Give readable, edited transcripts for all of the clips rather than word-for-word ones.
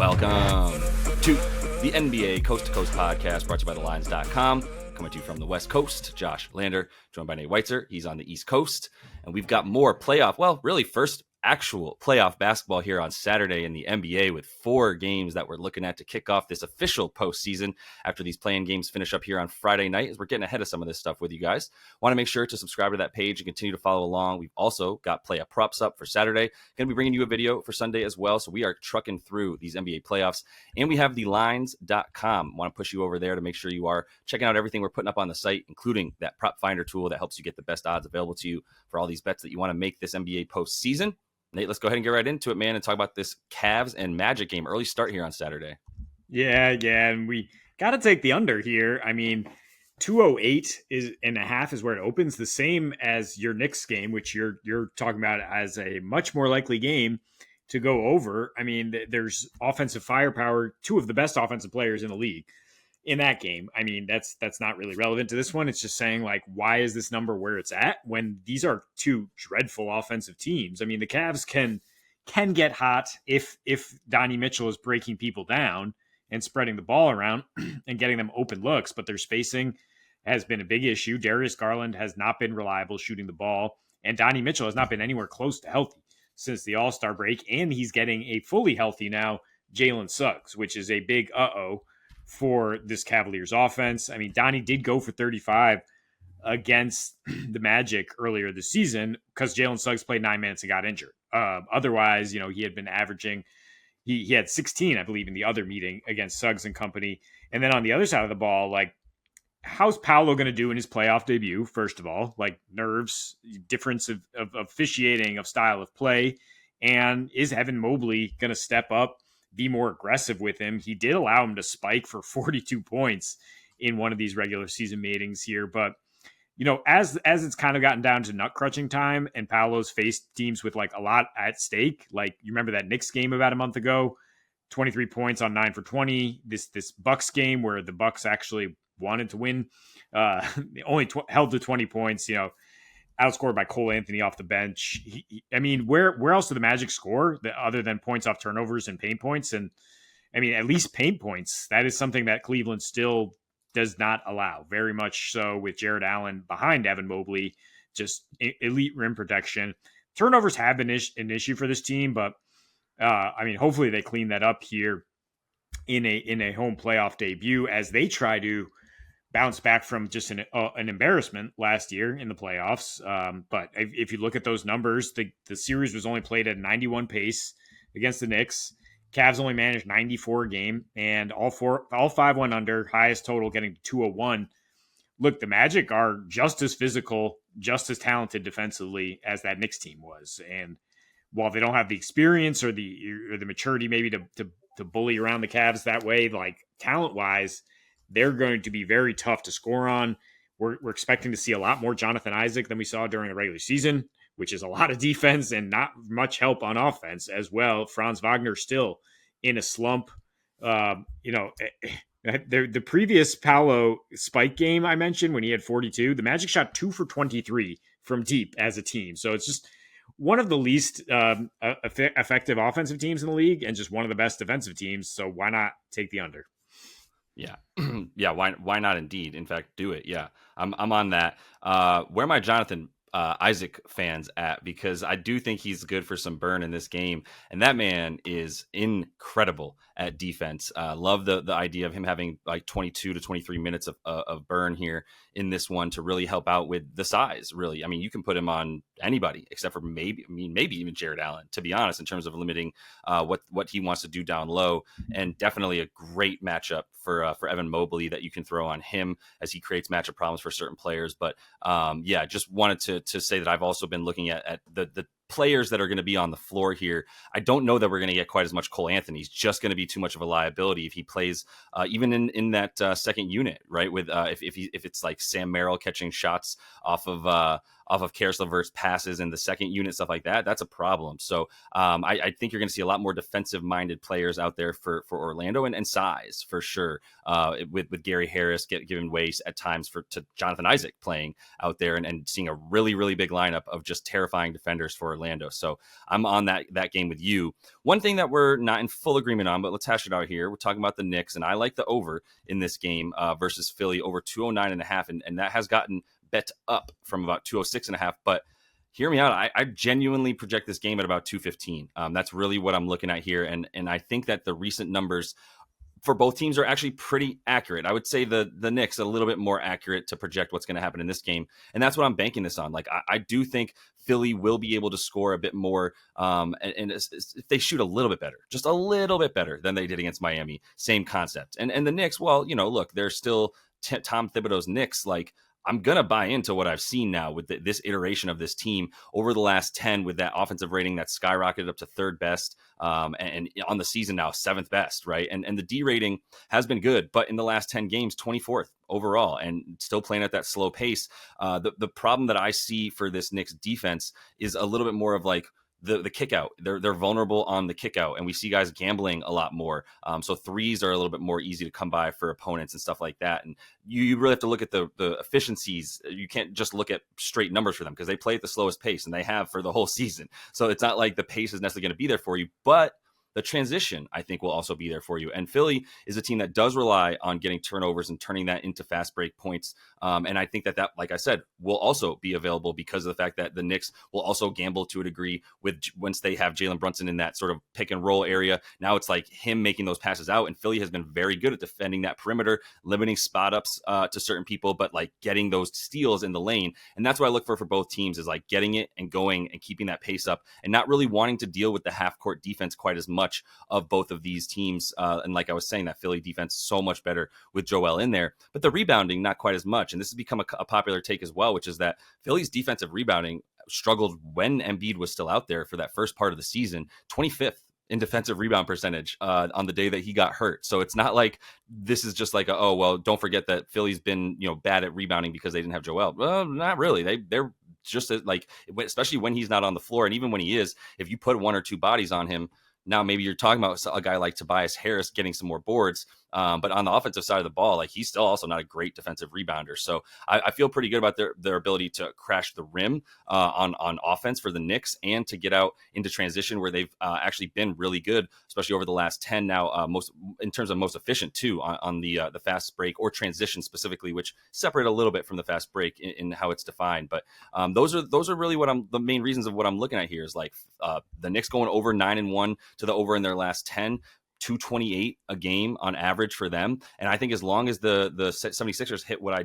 Welcome to the NBA Coast to Coast podcast brought to you by thelines.com. Coming to you from the West Coast, Josh Lander, joined by Nate Weitzer. He's on the East Coast. And we've got more first actual playoff basketball here on Saturday in the NBA with 4 games that we're looking at to kick off this official postseason after these play-in games finish up here on Friday night, as we're getting ahead of some of this stuff with you guys. Want to make sure to subscribe to that page and continue to follow along. We've also got playoff props up for Saturday. Going to be bringing you a video for Sunday as well. So we are trucking through these NBA playoffs, and we have thelines.com. Want to push you over there to make sure you are checking out everything we're putting up on the site, including that prop finder tool that helps you get the best odds available to you for all these bets that you want to make this NBA postseason. Nate, let's go ahead and get right into it, man, and talk about this Cavs and Magic game. Early start here on Saturday. Yeah, and we got to take the under here. I mean, 208.5 is where it opens, the same as your Knicks game, which you're talking about as a much more likely game to go over. I mean, there's offensive firepower, 2 of the best offensive players in the league in that game. I mean, that's not really relevant to this one. It's just saying, like, why is this number where it's at when these are 2 dreadful offensive teams? I mean, the Cavs can get hot if Donnie Mitchell is breaking people down and spreading the ball around and getting them open looks, but their spacing has been a big issue. Darius Garland has not been reliable shooting the ball, and Donnie Mitchell has not been anywhere close to healthy since the All-Star break, and he's getting a fully healthy now Jalen Suggs, which is a big for this Cavaliers offense. I mean, Donnie did go for 35 against the Magic earlier this season because Jalen Suggs played 9 minutes and got injured. Otherwise, he had been averaging, he had 16, I believe, in the other meeting against Suggs and company. And then on the other side of the ball, like, how's Paolo going to do in his playoff debut? First of all, like, nerves, difference of officiating, of style of play. And is Evan Mobley going to step up, be more aggressive with him? He did allow him to spike for 42 points in one of these regular season meetings here. But, as it's kind of gotten down to nut crunching time and Paolo's faced teams with like a lot at stake, like you remember that Knicks game about a month ago, 23 points on 9 for 20, this Bucks game where the Bucks actually wanted to win, only held to 20 points, outscored by Cole Anthony off the bench. Where else did the Magic score other than points off turnovers and paint points? And I mean, at least paint points. That is something that Cleveland still does not allow, very much so, with Jared Allen behind Evan Mobley, just elite rim protection. Turnovers have been an issue for this team, but hopefully they clean that up here in a home playoff debut as they try to bounce back from just an embarrassment last year in the playoffs. But if you look at those numbers, the series was only played at 91 pace against the Knicks. Cavs only managed 94 a game, and all 5 went under, highest total getting to 201. Look, the Magic are just as physical, just as talented defensively as that Knicks team was. And while they don't have the experience or the maturity maybe to bully around the Cavs that way, like talent-wise, they're going to be very tough to score on. We're expecting to see a lot more Jonathan Isaac than we saw during the regular season, which is a lot of defense and not much help on offense as well. Franz Wagner still in a slump. The previous Paolo spike game I mentioned when he had 42, the Magic shot 2 for 23 from deep as a team. So it's just one of the least effective offensive teams in the league and just one of the best defensive teams. So why not take the under? Yeah. Yeah. Why not? Indeed. In fact, do it. Yeah. I'm on that. Where my Jonathan Isaac fans at, because I do think he's good for some burn in this game. And that man is incredible at defense. Love the idea of him having like 22 to 23 minutes of burn here in this one to really help out with the size, really. I mean, you can put him on anybody except for maybe even Jared Allen, to be honest, in terms of limiting what he wants to do down low. And definitely a great matchup for Evan Mobley that you can throw on him as he creates matchup problems for certain players. But just wanted to say that I've also been looking at the players that are going to be on the floor here. I don't know that we're going to get quite as much Cole Anthony. He's just going to be too much of a liability if he plays even in that second unit, right? With if it's like Sam Merrill catching shots off of off of Karis LeVert's passes and the second unit stuff like that, that's a problem. So I think you're going to see a lot more defensive minded players out there for Orlando, and size for sure. With Gary Harris giving way at times to Jonathan Isaac playing out there, and seeing a really, really big lineup of just terrifying defenders for Orlando. So I'm on that game with you. One thing that we're not in full agreement on, but let's hash it out here. We're talking about the Knicks, and I like the over in this game versus Philly, over 209.5, and that has gotten bet up from about 206.5. But hear me out. I genuinely project this game at about 215. That's really what I'm looking at here, and I think that the recent numbers for both teams are actually pretty accurate. I would say the Knicks a little bit more accurate to project what's going to happen in this game, and that's what I'm banking this on. Like I do think Philly will be able to score a bit more, and if they shoot a little bit better, just a little bit better than they did against Miami, same concept. And the Knicks, well, look, they're still Tom Thibodeau's Knicks. Like, I'm going to buy into what I've seen now with this iteration of this team over the last 10, with that offensive rating that skyrocketed up to third best, and on the season now, seventh best, right? And the D rating has been good, but in the last 10 games, 24th overall, and still playing at that slow pace. The problem that I see for this Knicks defense is a little bit more of like, the kick out. They're vulnerable on the kick out, and we see guys gambling a lot more. So threes are a little bit more easy to come by for opponents and stuff like that. And you really have to look at the efficiencies. You can't just look at straight numbers for them, because they play at the slowest pace, and they have for the whole season. So it's not like the pace is necessarily going to be there for you, but the transition, I think, will also be there for you. And Philly is a team that does rely on getting turnovers and turning that into fast break points. And I think that, like I said, will also be available because of the fact that the Knicks will also gamble to a degree with, once they have Jalen Brunson in that sort of pick and roll area. Now it's like him making those passes out. And Philly has been very good at defending that perimeter, limiting spot ups to certain people, but like getting those steals in the lane. And that's what I look for both teams, is like getting it and going and keeping that pace up, and not really wanting to deal with the half court defense quite as much of both of these teams. And like I was saying, that Philly defense so much better with Joel in there, but the rebounding not quite as much. And this has become a popular take as well, which is that Philly's defensive rebounding struggled when Embiid was still out there for that first part of the season, 25th in defensive rebound percentage on the day that he got hurt. So it's not like this is just like, oh, well, don't forget that Philly's been bad at rebounding because they didn't have Joel. Well, not really. They're just like, especially when he's not on the floor, and even when he is, if you put one or two bodies on him, now maybe you're talking about a guy like Tobias Harris getting some more boards. But on the offensive side of the ball, like, he's still also not a great defensive rebounder. So I feel pretty good about their ability to crash the rim on offense for the Knicks, and to get out into transition, where they've actually been really good, especially over the last 10 now, most in terms of most efficient too on the fast break or transition specifically, which separate a little bit from the fast break in how it's defined. But those are really the main reasons of what I'm looking at here, is like the Knicks going over 9-1 to the over in their last 10. 228 a game on average for them. And I think as long as the 76ers hit what I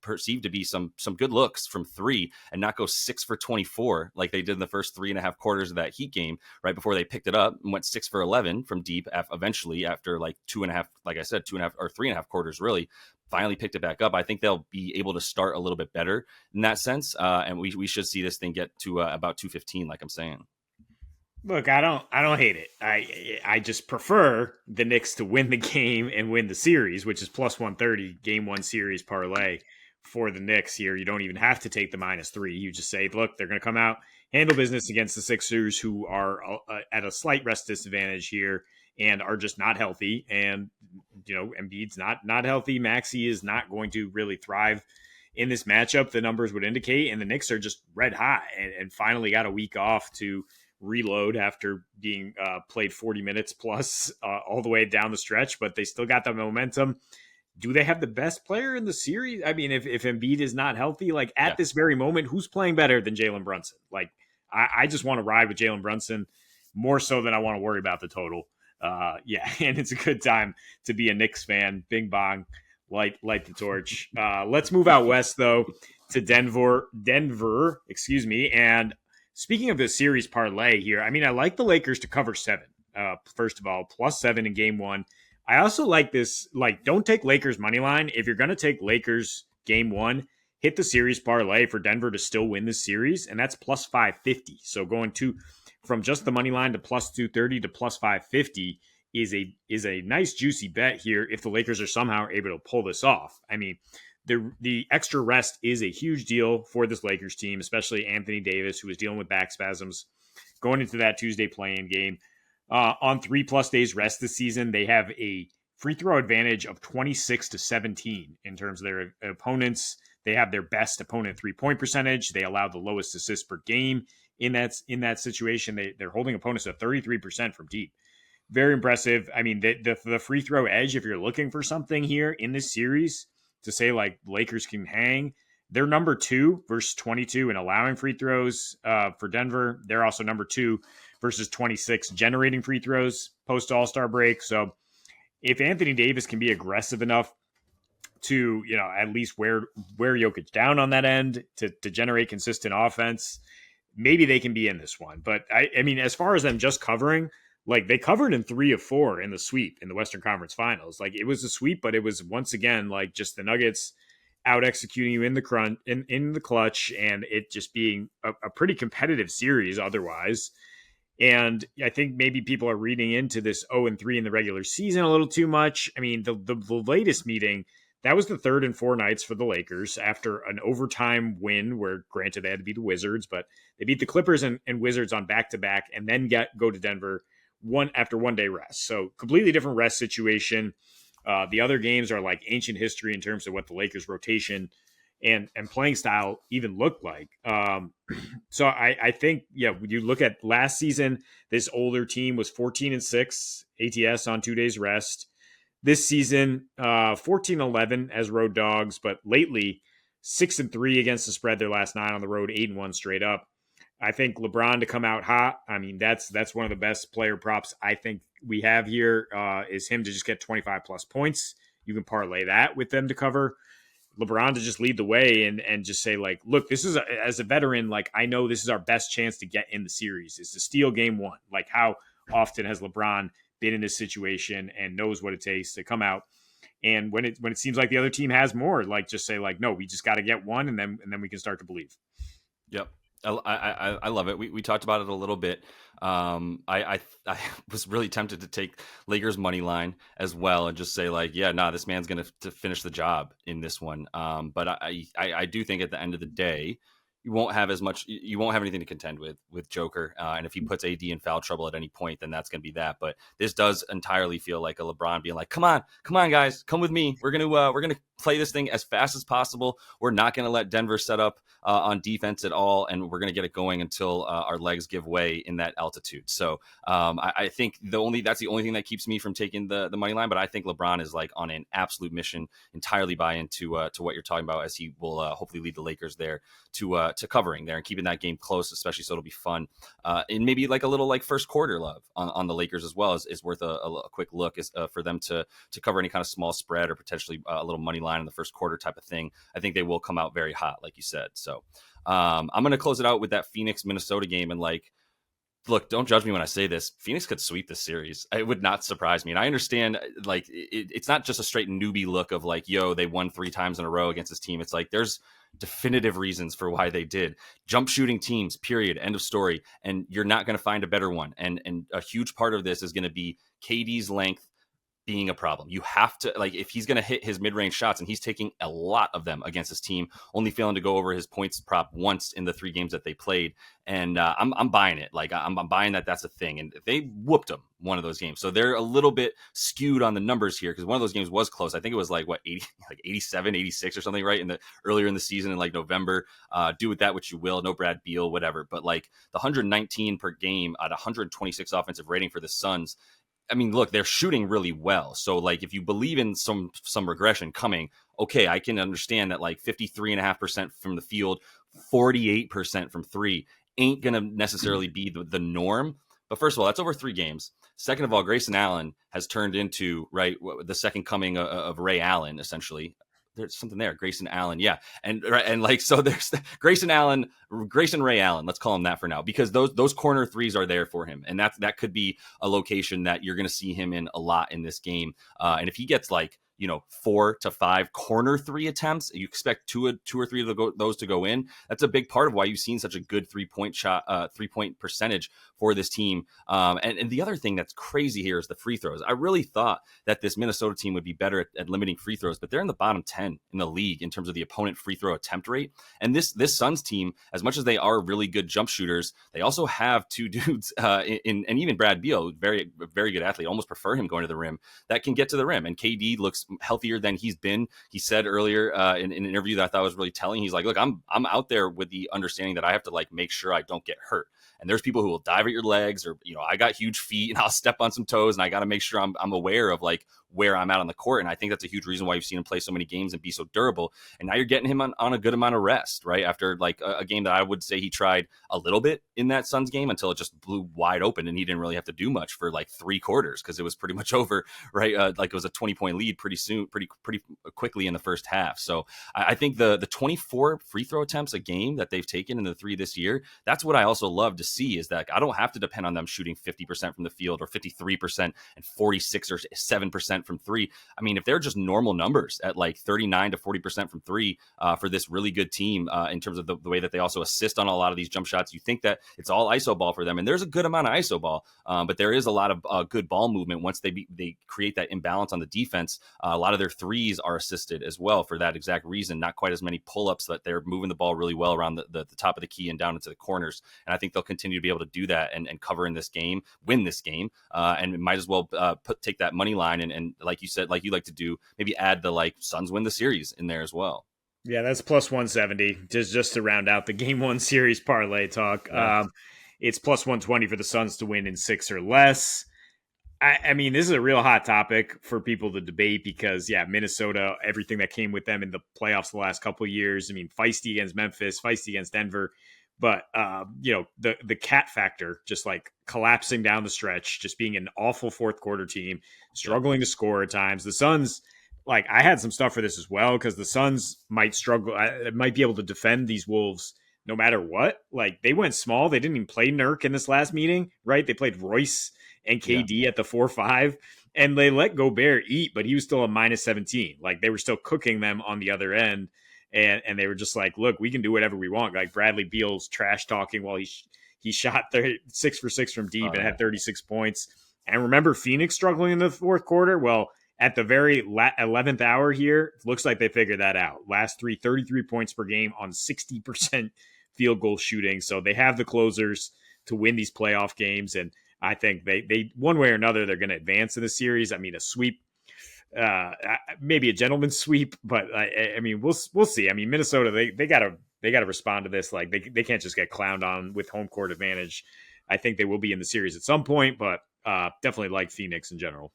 perceive to be some good looks from three, and not go 6 for 24 like they did in the first 3.5 quarters of that Heat game, right before they picked it up and went 6 for 11 from deep eventually, after like 2.5, like I said, 2.5 or 3.5 quarters, really finally picked it back up. I think they'll be able to start a little bit better in that sense. And we should see this thing get to about 215, like I'm saying. Look, I don't hate it. I just prefer the Knicks to win the game and win the series, which is plus 130 game one series parlay for the Knicks here. You don't even have to take the -3. You just say, look, they're going to come out, handle business against the Sixers, who are at a slight rest disadvantage here and are just not healthy. And Embiid's not healthy. Maxey is not going to really thrive in this matchup, the numbers would indicate. And the Knicks are just red hot and finally got a week off to reload after being played 40 minutes plus all the way down the stretch, but they still got the momentum. Do they have the best player in the series? I mean, if Embiid is not healthy, like at this very moment, who's playing better than Jalen Brunson? Like, I just want to ride with Jalen Brunson more so than I want to worry about the total. And it's a good time to be a Knicks fan. Bing bong, light the torch. Let's move out west though to Denver, and speaking of the series parlay here, I mean, I like the Lakers to cover 7. First of all, +7 in game one. I also like this, like, don't take Lakers money line. If you're going to take Lakers game one, hit the series parlay for Denver to still win this series, and that's +550. So going from just the money line to +230 to +550 is a nice juicy bet here if the Lakers are somehow able to pull this off. I mean, the extra rest is a huge deal for this Lakers team, especially Anthony Davis, who is dealing with back spasms going into that Tuesday play-in game. On 3+ days rest this season, they have a free throw advantage of 26-17 in terms of their opponents. They have their best opponent 3-point percentage. They allow the lowest assists per game in that situation. They're holding opponents to 33% from deep. Very impressive. I mean, the free throw edge, if you're looking for something here in this series to say like Lakers can hang, they're number 2 versus 22 in allowing free throws for Denver. They're also number 2 versus 26 generating free throws post All-Star break. So if Anthony Davis can be aggressive enough to, at least wear Jokic down on that end to generate consistent offense, maybe they can be in this one. But I mean, as far as them just covering, like they covered in 3 of 4 in the sweep in the Western Conference Finals. Like it was a sweep, but it was once again like just the Nuggets out executing you in the crunch, in the clutch, and it just being a pretty competitive series otherwise. And I think maybe people are reading into this 0-3 in the regular season a little too much. I mean, the latest meeting, that was the 3rd and 4 nights for the Lakers after an overtime win where, granted, they had to beat the Wizards, but they beat the Clippers and Wizards on back-to-back and then go to Denver after 1 day rest. So completely different rest situation. The other games are like ancient history in terms of what the Lakers rotation and playing style even looked like. So I think, when you look at last season, this older team was 14-6 ATS on 2 days rest. This season, 14-11 as road dogs, but lately 6-3 against the spread their last 9 on the road, 8-1 straight up. I think LeBron to come out hot. I mean, that's one of the best player props I think we have here is him to just get 25 plus points. You can parlay that with them to cover. LeBron to just lead the way and just say like, look, this is as a veteran, like I know this is our best chance to get in the series is to steal game 1. Like how often has LeBron been in this situation and knows what it takes to come out? And when it seems like the other team has more, like just say like, no, we just got to get one, and then we can start to believe. Yep. I love it. We talked about it a little bit. I was really tempted to take Lakers money line as well and just say like, yeah, nah, this man's going to finish the job in this one. But I do think at the end of the day, you won't have anything to contend with Joker. And if he puts AD in foul trouble at any point, then that's going to be that. But this does entirely feel like a LeBron being like, come on, guys, come with me. We're going to play this thing as fast as possible. We're not going to let Denver set up on defense at all. And we're going to get it going until our legs give way in that altitude. So I think that's the only thing that keeps me from taking the money line. But I think LeBron is like on an absolute mission, entirely buy into to what you're talking about, as he will hopefully lead the Lakers there to covering there and keeping that game close, especially so it'll be fun. And maybe like a little like first quarter love on the Lakers as well is worth a quick look for them to cover any kind of small spread or potentially a little money line in the first quarter type of thing. I think they will come out very hot, like you said. So I'm going to close it out with that Phoenix Minnesota game. And like, look, don't judge me when I say this. Phoenix could sweep this series. It would not surprise me. And I understand, like, it's not just a straight newbie look of like, yo, they won 3 times in a row against this team. It's like there's definitive reasons for why they did. Jump shooting teams, period, end of story. And you're not going to find a better one. And a huge part of this is going to be KD's length being a problem. You have to, like, if he's going to hit his mid-range shots, and he's taking a lot of them against his team, only failing to go over his points prop once in the 3 games that they played. And I'm buying it. Like I'm buying that's a thing. And they whooped them one of those games. So they're a little bit skewed on the numbers here because one of those games was close. I think it was like 87, 86 or something, right? Earlier in the season in like November. Do with that what you will. No Brad Beal, whatever. But like the 119 per game at 126 offensive rating for the Suns. I mean, look, they're shooting really well. So like if you believe in some regression coming, okay, I can understand that like 53.5% from the field, 48% from 3 ain't going to necessarily be the norm. But first of all, that's over 3 games. Second of all, Grayson Allen has turned into, right, the second coming of Ray Allen, essentially. There's something there, Grayson Allen, yeah, and like so, there's Grayson Ray Allen. Let's call him that for now, because those corner threes are there for him, and that could be a location that you're going to see him in a lot in this game. And if he gets like 4 to 5 corner three attempts. You expect two or three of those to go in. That's a big part of why you've seen such a good 3-point shot, 3-point percentage for this team. And the other thing that's crazy here is the free throws. I really thought that this Minnesota team would be better at limiting free throws, but they're in the bottom 10 in the league in terms of the opponent free throw attempt rate. And this Suns team, as much as they are really good jump shooters, they also have two dudes and even Brad Beal, very, very good athlete, almost prefer him going to the rim, that can get to the rim. And KD looks healthier than he's been. He said earlier in an interview that I thought was really telling. He's like, look, I'm out there with the understanding that I have to make sure I don't get hurt. And there's people who will dive at your legs, or, I got huge feet and I'll step on some toes, and I got to make sure I'm aware of where I'm at on the court. And I think that's a huge reason why you've seen him play so many games and be so durable. And now you're getting him on a good amount of rest, right? After a game that I would say he tried a little bit in that Suns game until it just blew wide open and he didn't really have to do much for 3 quarters because it was pretty much over, right? It was a 20-point lead pretty quickly in the first half. So I think the 24 free throw attempts a game that they've taken in the 3 this year, that's what I also love to see, is that I don't have to depend on them shooting 50% from the field or 53% and 46 or 7% from 3. I mean, if they're just normal numbers at 39 to 40% from 3 for this really good team in terms of the way that they also assist on a lot of these jump shots, you think that it's all ISO ball for them. And there's a good amount of ISO ball, but there is a lot of good ball movement once they create that imbalance on the defense. A lot of their threes are assisted as well for that exact reason. Not quite as many pull-ups, that they're moving the ball really well around the top of the key and down into the corners. And I think they'll continue to be able to do that and cover in this game, win this game, and might as well take that money line and like you said, like you like to do, maybe add the Suns win the series in there as well. Yeah, that's plus 170 just to round out the game 1 series parlay talk. Yeah. It's plus 120 for the Suns to win in 6 or less. I mean, this is a real hot topic for people to debate because, Minnesota, everything that came with them in the playoffs the last couple of years. I mean, feisty against Memphis, feisty against Denver. But, the cat factor, just collapsing down the stretch, just being an awful fourth quarter team, struggling to score at times. The Suns, I had some stuff for this as well because the Suns might struggle, might be able to defend these Wolves no matter what. They went small. They didn't even play Nurk in this last meeting, right? They played Royce and KD at the 4-5, and they let Gobert eat, but he was still a minus 17. They were still cooking them on the other end. And they were just look, we can do whatever we want. Bradley Beal's trash talking while he shot 6 for 6 from deep and had 36 points. And remember Phoenix struggling in the fourth quarter? Well, at the very 11th hour here, it looks like they figured that out. Last 33 points per game on 60% field goal shooting. So they have the closers to win these playoff games. And I think they one way or another, they're going to advance in the series. I mean, a sweep, maybe a gentleman's sweep, but I mean, we'll see. I mean, Minnesota, they gotta respond to this. They can't just get clowned on with home court advantage. I think they will be in the series at some point, but definitely like Phoenix in general.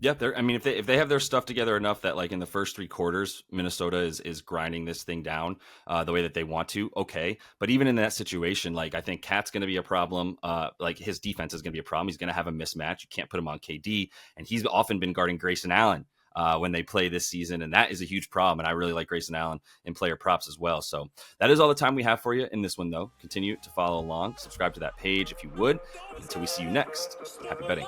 Yeah, I mean, if they have their stuff together enough that in the first 3 quarters, Minnesota is grinding this thing down the way that they want to, okay. But even in that situation, I think Cat's going to be a problem. His defense is going to be a problem. He's going to have a mismatch. You can't put him on KD, and he's often been guarding Grayson Allen when they play this season, and that is a huge problem. And I really like Grayson Allen in player props as well. So that is all the time we have for you in this one, though. Continue to follow along, subscribe to that page if you would. Until we see you next, happy betting.